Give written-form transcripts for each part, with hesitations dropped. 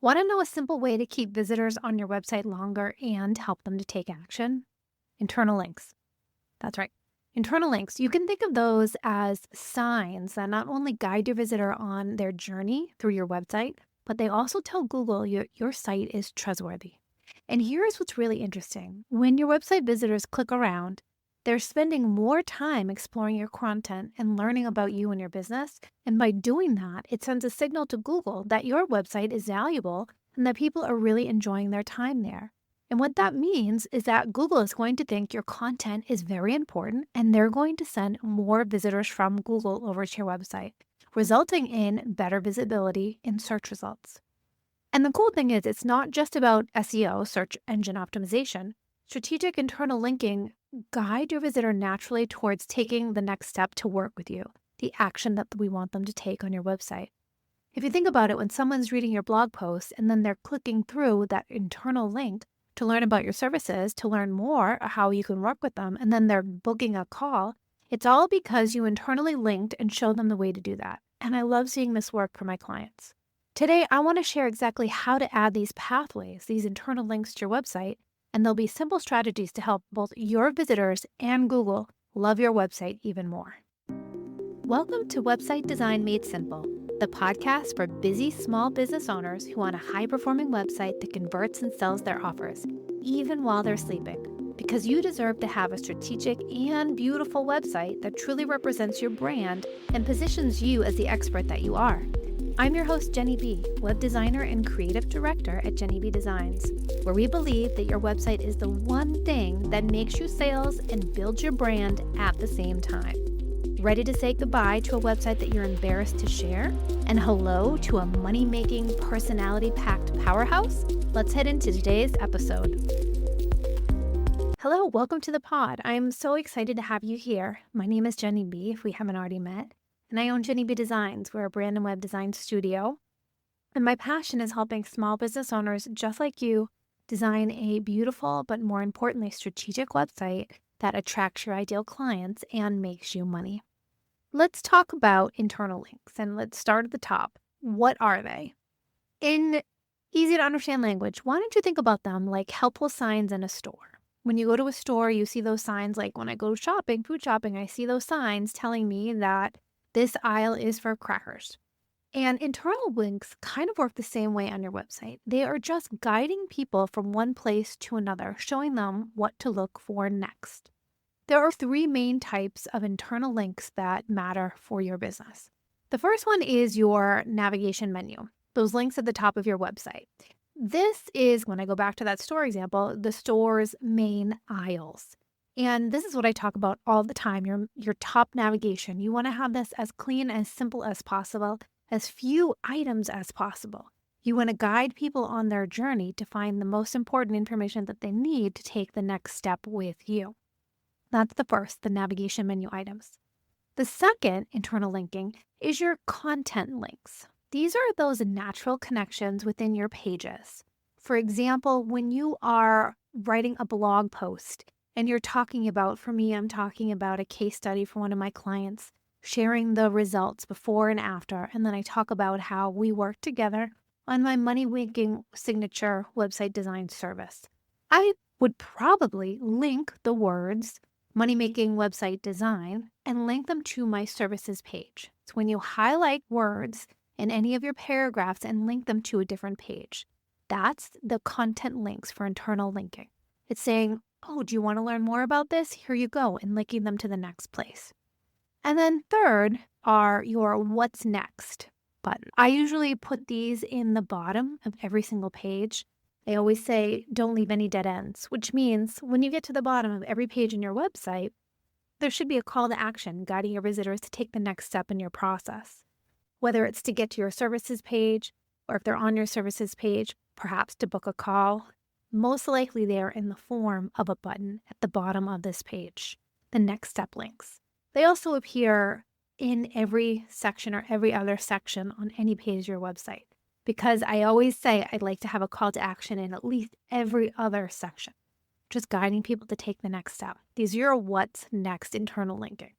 Want to know a simple way to keep visitors on your website longer and help them to take action? Internal links. That's right. Internal links. You can think of those as signs that not only guide your visitor on their journey through your website, but they also tell Google your site is trustworthy. And here's what's really interesting. When your website visitors click around, they're spending more time exploring your content and learning about you and your business. And by doing that, it sends a signal to Google that your website is valuable and that people are really enjoying their time there. And what that means is that Google is going to think your content is very important and they're going to send more visitors from Google over to your website, resulting in better visibility in search results. And the cool thing is, it's not just about SEO, search engine optimization. Strategic internal linking guide your visitor naturally towards taking the next step to work with you, the action that we want them to take on your website. If you think about it, when someone's reading your blog post and then they're clicking through that internal link to learn about your services, to learn more how you can work with them, and then they're booking a call, it's all because you internally linked and showed them the way to do that. And I love seeing this work for my clients. Today, I want to share exactly how to add these pathways, these internal links to your website, and there'll be simple strategies to help both your visitors and Google love your website even more. Welcome to Website Design Made Simple, the podcast for busy small business owners who want a high-performing website that converts and sells their offers, even while they're sleeping. Because you deserve to have a strategic and beautiful website that truly represents your brand and positions you as the expert that you are. I'm your host, Jenny B, web designer and creative director at Jenny B Designs, where we believe that your website is the one thing that makes you sales and builds your brand at the same time. Ready to say goodbye to a website that you're embarrassed to share? And hello to a money-making, personality-packed powerhouse? Let's head into today's episode. Hello, welcome to the pod. I'm so excited to have you here. My name is Jenny B, if we haven't already met, and I own Jenny B Designs. We're a brand and web design studio. And my passion is helping small business owners just like you design a beautiful, but more importantly, strategic website that attracts your ideal clients and makes you money. Let's talk about internal links, and let's start at the top. What are they? In easy to understand language, why don't you think about them like helpful signs in a store? When you go to a store, you see those signs, like when I go shopping, food shopping, I see those signs telling me that this aisle is for crackers. And internal links kind of work the same way on your website. They are just guiding people from one place to another, showing them what to look for next. There are three main types of internal links that matter for your business. The first one is your navigation menu, those links at the top of your website. This is, when I go back to that store example, the store's main aisles. And this is what I talk about all the time, your top navigation. You want to have this as clean, as simple as possible, as few items as possible. You want to guide people on their journey to find the most important information that they need to take the next step with you. That's the first, the navigation menu items. The second internal linking is your content links. These are those natural connections within your pages. For example, when you are writing a blog post and you're talking about, for me, I'm talking about a case study for one of my clients, sharing the results before and after, and then I talk about how we work together on my money-making signature website design service. I would probably link the words money-making website design and link them to my services page. So when you highlight words in any of your paragraphs and link them to a different page, that's the content links for internal linking. It's saying, oh, do you want to learn more about this? Here you go, and linking them to the next place. And then third are your what's next button. I usually put these in the bottom of every single page. I always say, don't leave any dead ends, which means when you get to the bottom of every page in your website, there should be a call to action guiding your visitors to take the next step in your process. Whether it's to get to your services page, or if they're on your services page, perhaps to book a call, most likely they are in the form of a button at the bottom of this page, the next step links. They also appear in every section or every other section on any page of your website, because I always say I'd like to have a call to action in at least every other section, just guiding people to take the next step. These are your what's next internal linking.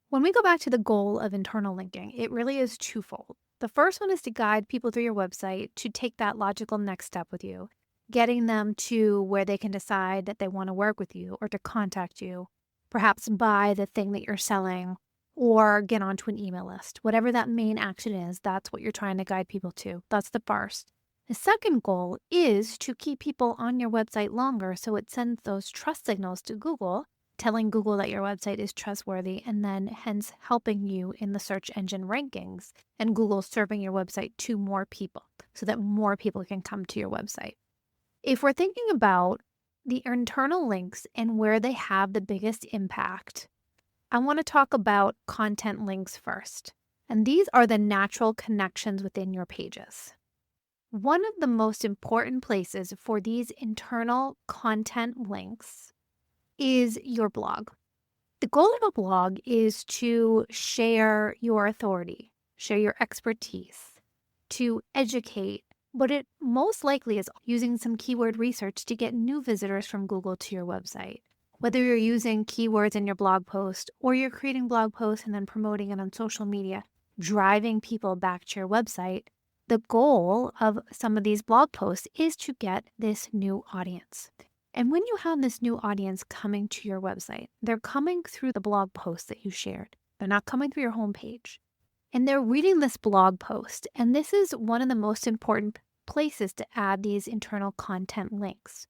When we go back to the goal of internal linking, it really is twofold. The first one is to guide people through your website to take that logical next step with you, getting them to where they can decide that they want to work with you or to contact you, perhaps buy the thing that you're selling or get onto an email list. Whatever that main action is, that's what you're trying to guide people to. That's the first. The second goal is to keep people on your website longer, so it sends those trust signals to Google, telling Google that your website is trustworthy and then hence helping you in the search engine rankings and Google serving your website to more people so that more people can come to your website. If we're thinking about the internal links and where they have the biggest impact, I want to talk about content links first. And these are the natural connections within your pages. One of the most important places for these internal content links is your blog. The goal of a blog is to share your authority, share your expertise, to educate, but it most likely is using some keyword research to get new visitors from Google to your website. Whether you're using keywords in your blog post or you're creating blog posts and then promoting it on social media, driving people back to your website, the goal of some of these blog posts is to get this new audience. And when you have this new audience coming to your website, they're coming through the blog post that you shared. They're not coming through your homepage. And they're reading this blog post. And this is one of the most important places to add these internal content links.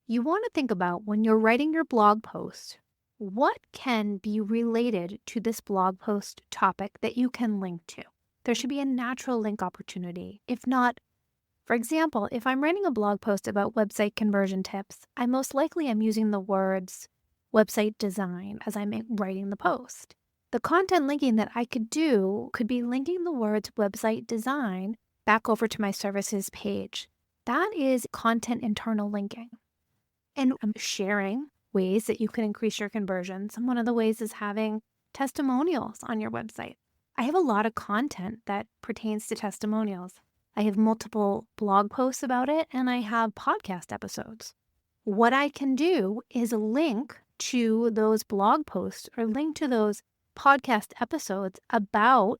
You want to think about when you're writing your blog post, what can be related to this blog post topic that you can link to? There should be a natural link opportunity. If not, for example, if I'm writing a blog post about website conversion tips, I most likely am using the words website design as I'm writing the post. The content linking that I could do could be linking the words website design back over to my services page. That is content internal linking. And I'm sharing ways that you can increase your conversions. And one of the ways is having testimonials on your website. I have a lot of content that pertains to testimonials. I have multiple blog posts about it, and I have podcast episodes. What I can do is link to those blog posts or link to those podcast episodes about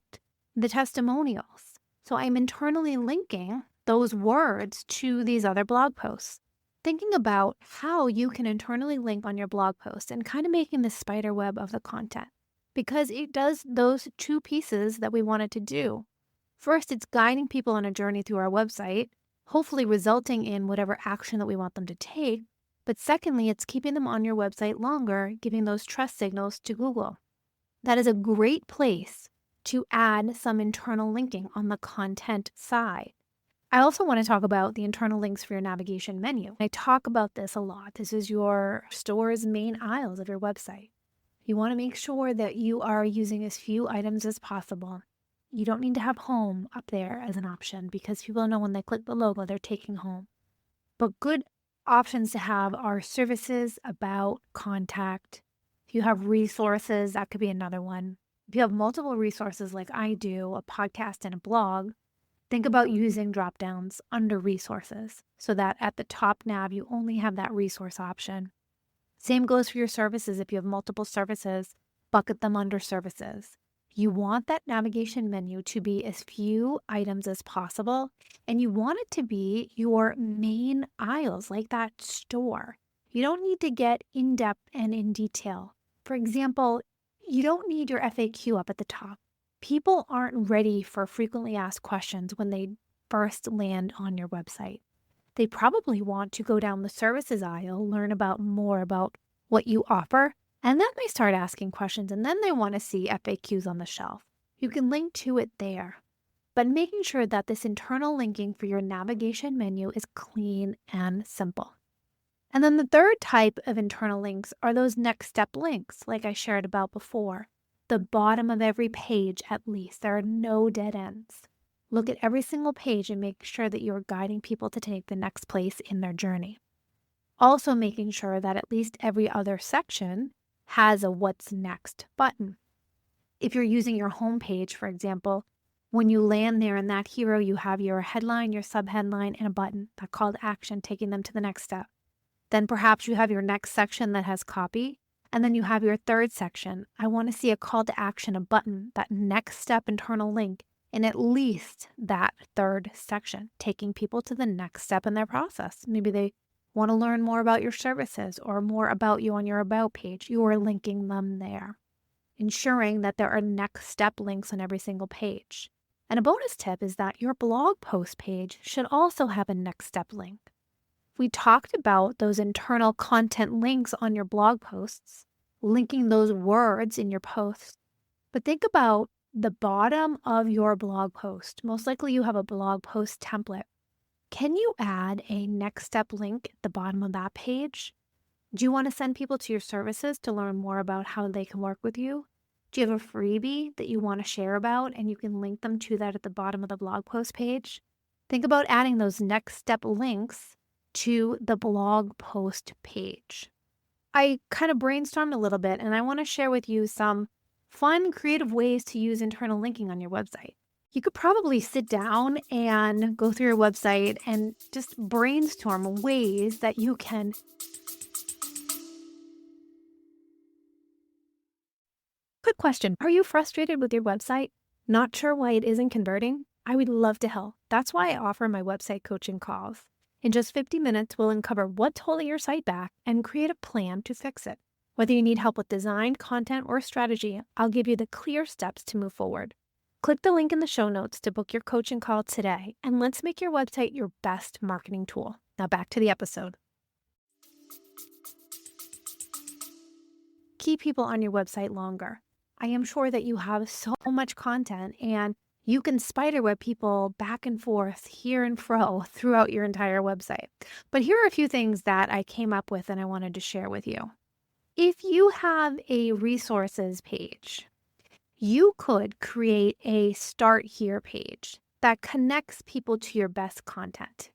the testimonials. So I'm internally linking those words to these other blog posts. Thinking about how you can internally link on your blog post and kind of making the spider web of the content, because it does those two pieces that we wanted to do. First, it's guiding people on a journey through our website, hopefully resulting in whatever action that we want them to take. But secondly, it's keeping them on your website longer, giving those trust signals to Google. That is a great place to add some internal linking on the content side. I also want to talk about the internal links for your navigation menu. I talk about this a lot. This is your store's main aisles of your website. You want to make sure that you are using as few items as possible. You don't need to have home up there as an option because people know when they click the logo, they're taking home. But good options to have are services, about, contact. If you have resources, that could be another one. If you have multiple resources like I do, a podcast and a blog, think about using drop downs under resources so that at the top nav, you only have that resource option. Same goes for your services. If you have multiple services, bucket them under services. You want that navigation menu to be as few items as possible, and you want it to be your main aisles, like that store. You don't need to get in depth and in detail. For example, you don't need your FAQ up at the top. People aren't ready for frequently asked questions when they first land on your website. They probably want to go down the services aisle, learn about more about what you offer, and then they start asking questions, and then they want to see FAQs on the shelf. You can link to it there, but making sure that this internal linking for your navigation menu is clean and simple. And then the third type of internal links are those next step links, like I shared about before. The bottom of every page, at least. There are no dead ends. Look at every single page and make sure that you're guiding people to take the next place in their journey. Also making sure that at least every other section has a what's next button. If you're using your home page, for example, when you land there in that hero, you have your headline, your subheadline, and a button, that call to action, taking them to the next step. Then perhaps you have your next section that has copy, and then you have your third section. I want to see a call to action, a button, that next step internal link, in at least that third section, taking people to the next step in their process. Maybe they want to learn more about your services or more about you on your About page. You are linking them there, ensuring that there are next step links on every single page. And a bonus tip is that your blog post page should also have a next step link. We talked about those internal content links on your blog posts, linking those words in your posts. But think about the bottom of your blog post. Most likely you have a blog post template. Can you add a next step link at the bottom of that page? Do you want to send people to your services to learn more about how they can work with you? Do you have a freebie that you want to share about and you can link them to that at the bottom of the blog post page? Think about adding those next step links to the blog post page. I kind of brainstormed a little bit and I want to share with you some fun, creative ways to use internal linking on your website. You could probably sit down and go through your website and just brainstorm ways that you can. Quick question. Are you frustrated with your website? Not sure why it isn't converting? I would love to help. That's why I offer my website coaching calls. In just 50 minutes, we'll uncover what's holding your site back and create a plan to fix it. Whether you need help with design, content, or strategy, I'll give you the clear steps to move forward. Click the link in the show notes to book your coaching call today, and let's make your website your best marketing tool. Now back to the episode. Keep people on your website longer. I am sure that you have so much content and you can spiderweb people back and forth, here and fro, throughout your entire website. But here are a few things that I came up with and I wanted to share with you. If you have a resources page, you could create a Start Here page that connects people to your best content.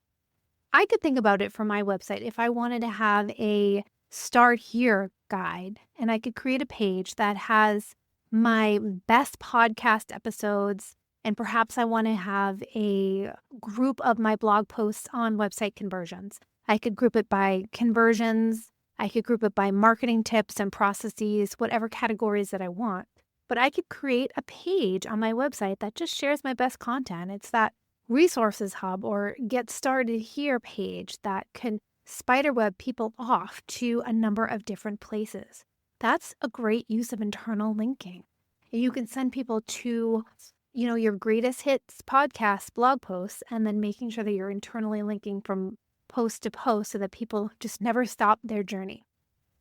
I could think about it for my website if I wanted to have a Start Here guide, and I could create a page that has my best podcast episodes, and perhaps I want to have a group of my blog posts on website conversions. I could group it by conversions. I could group it by marketing tips and processes, whatever categories that I want. But I could create a page on my website that just shares my best content. It's that resources hub or get started here page that can spiderweb people off to a number of different places. That's a great use of internal linking. You can send people to, your greatest hits podcast blog posts and then making sure that you're internally linking from post to post so that people just never stop their journey.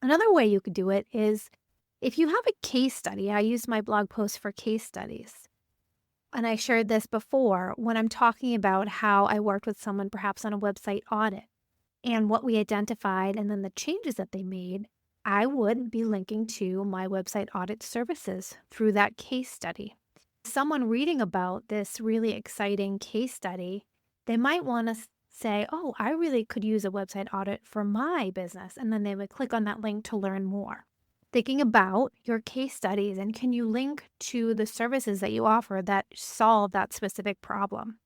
Another way you could do it is if you have a case study. I use my blog posts for case studies. And I shared this before when I'm talking about how I worked with someone perhaps on a website audit and what we identified and then the changes that they made. I would be linking to my website audit services through that case study. Someone reading about this really exciting case study, they might want to say, oh, I really could use a website audit for my business. And then they would click on that link to learn more. Thinking about your case studies and can you link to the services that you offer that solve that specific problem?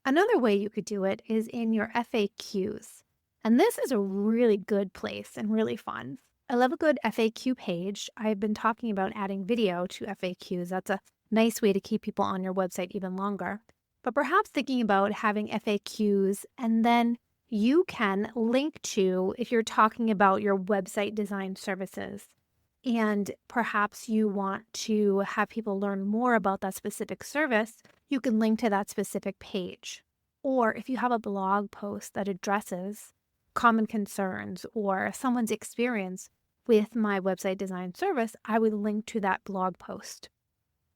Another way you could do it is in your FAQs. And this is a really good place and really fun. I love a good FAQ page. I've been talking about adding video to FAQs. That's a nice way to keep people on your website even longer. But perhaps thinking about having FAQs and then you can link to, if you're talking about your website design services, and perhaps you want to have people learn more about that specific service, you can link to that specific page. Or if you have a blog post that addresses common concerns or someone's experience with my website design service, I would link to that blog post.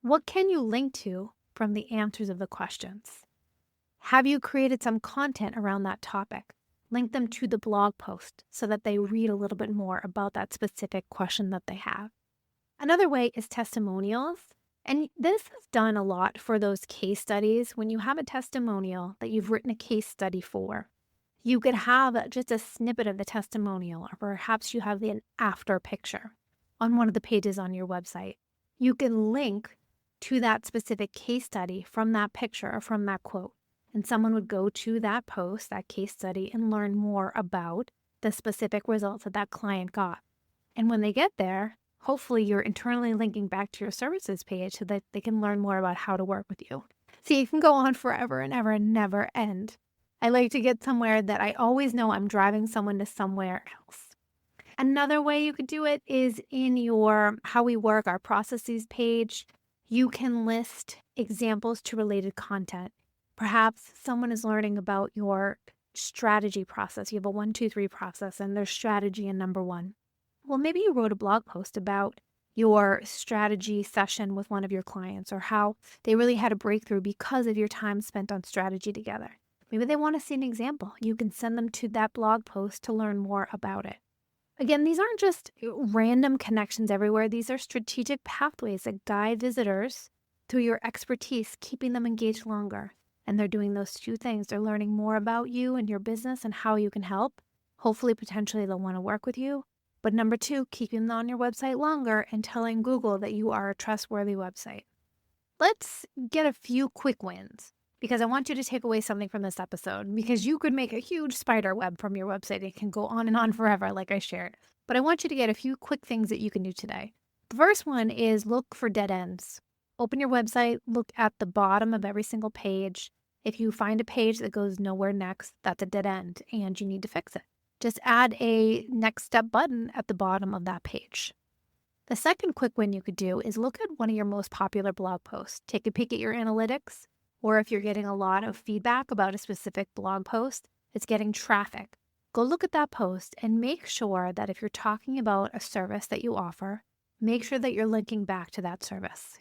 What can you link to from the answers of the questions? Have you created some content around that topic? Link them to the blog post so that they read a little bit more about that specific question that they have. Another way is testimonials. And this is done a lot for those case studies. When you have a testimonial that you've written a case study for, you could have just a snippet of the testimonial, or perhaps you have the after picture on one of the pages on your website. You can link to that specific case study from that picture or from that quote. And someone would go to that post, that case study, and learn more about the specific results that that client got. And when they get there, hopefully you're internally linking back to your services page so that they can learn more about how to work with you. See, it can go on forever and ever and never end. I like to get somewhere that I always know I'm driving someone to somewhere else. Another way you could do it is in your How We Work, Our Processes page. You can list examples to related content. Perhaps someone is learning about your strategy process. You have a 1, 2, 3 process and there's strategy in number 1. Well, maybe you wrote a blog post about your strategy session with one of your clients or how they really had a breakthrough because of your time spent on strategy together. Maybe they want to see an example. You can send them to that blog post to learn more about it. Again, these aren't just random connections everywhere. These are strategic pathways that guide visitors through your expertise, keeping them engaged longer. And they're doing those 2 things. They're learning more about you and your business and how you can help. Hopefully, potentially, they'll want to work with you. But number 2, keeping them on your website longer and telling Google that you are a trustworthy website. Let's get a few quick wins because I want you to take away something from this episode because you could make a huge spider web from your website. It can go on and on forever, like I shared. But I want you to get a few quick things that you can do today. The first one is look for dead ends. Open your website, look at the bottom of every single page. If you find a page that goes nowhere next, that's a dead end and you need to fix it. Just add a next step button at the bottom of that page. The second quick win you could do is look at one of your most popular blog posts. Take a peek at your analytics, or if you're getting a lot of feedback about a specific blog post, it's getting traffic. Go look at that post and make sure that if you're talking about a service that you offer, make sure that you're linking back to that service.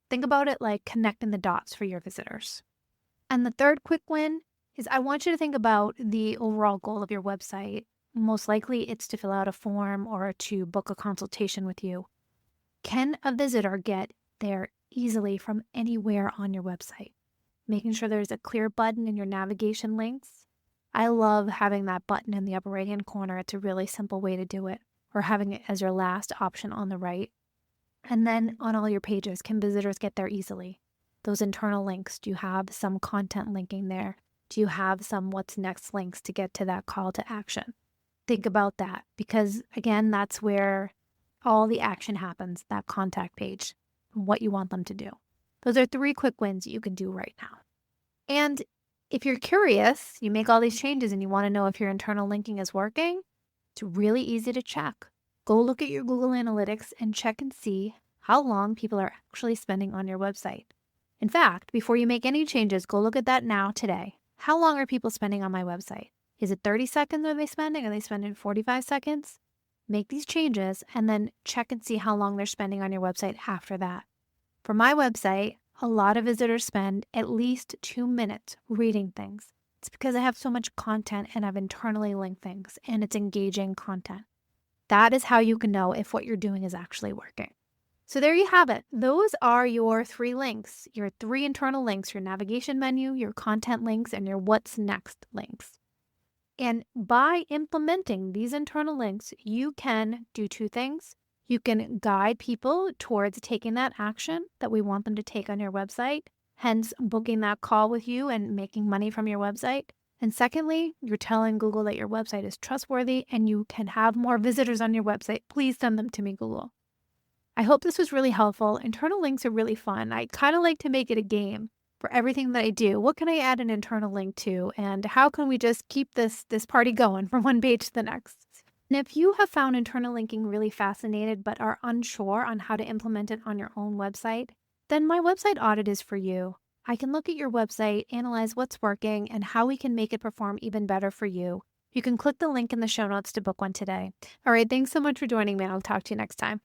Think about it like connecting the dots for your visitors. And the third quick win is I want you to think about the overall goal of your website. Most likely it's to fill out a form or to book a consultation with you. Can a visitor get there easily from anywhere on your website? Making sure there's a clear button in your navigation links. I love having that button in the upper right-hand corner. It's a really simple way to do it, or having it as your last option on the right. And then on all your pages, can visitors get there easily? Those internal links, do you have some content linking there? Do you have some what's next links to get to that call to action? Think about that because, again, that's where all the action happens, that contact page, what you want them to do. Those are 3 quick wins you can do right now. And if you're curious, you make all these changes and you want to know if your internal linking is working, it's really easy to check. Go look at your Google Analytics and check and see how long people are actually spending on your website. In fact, before you make any changes, go look at that now today. How long are people spending on my website? Is it 30 seconds are they spending? Are they spending 45 seconds? Make these changes and then check and see how long they're spending on your website after that. For my website, a lot of visitors spend at least 2 minutes reading things. It's because I have so much content and I've internally linked things and it's engaging content. That is how you can know if what you're doing is actually working. So there you have it. Those are your 3 links, your 3 internal links, your navigation menu, your content links, and your what's next links. And by implementing these internal links, you can do 2 things. You can guide people towards taking that action that we want them to take on your website, hence booking that call with you and making money from your website. And secondly, you're telling Google that your website is trustworthy and you can have more visitors on your website. Please send them to me, Google. I hope this was really helpful. Internal links are really fun. I kind of like to make it a game for everything that I do. What can I add an internal link to? And how can we just keep this party going from one page to the next? And if you have found internal linking really fascinated but are unsure on how to implement it on your own website, then my website audit is for you. I can look at your website, analyze what's working, and how we can make it perform even better for you. You can click the link in the show notes to book one today. All right, thanks so much for joining me. I'll talk to you next time.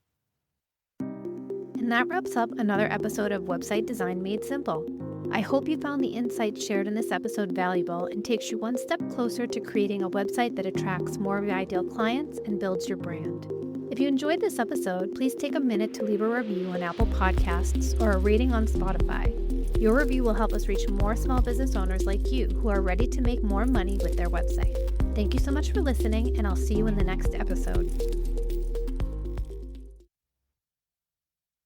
And that wraps up another episode of Website Design Made Simple. I hope you found the insights shared in this episode valuable and takes you one step closer to creating a website that attracts more of your ideal clients and builds your brand. If you enjoyed this episode, please take a minute to leave a review on Apple Podcasts or a rating on Spotify. Your review will help us reach more small business owners like you who are ready to make more money with their website. Thank you so much for listening, and I'll see you in the next episode.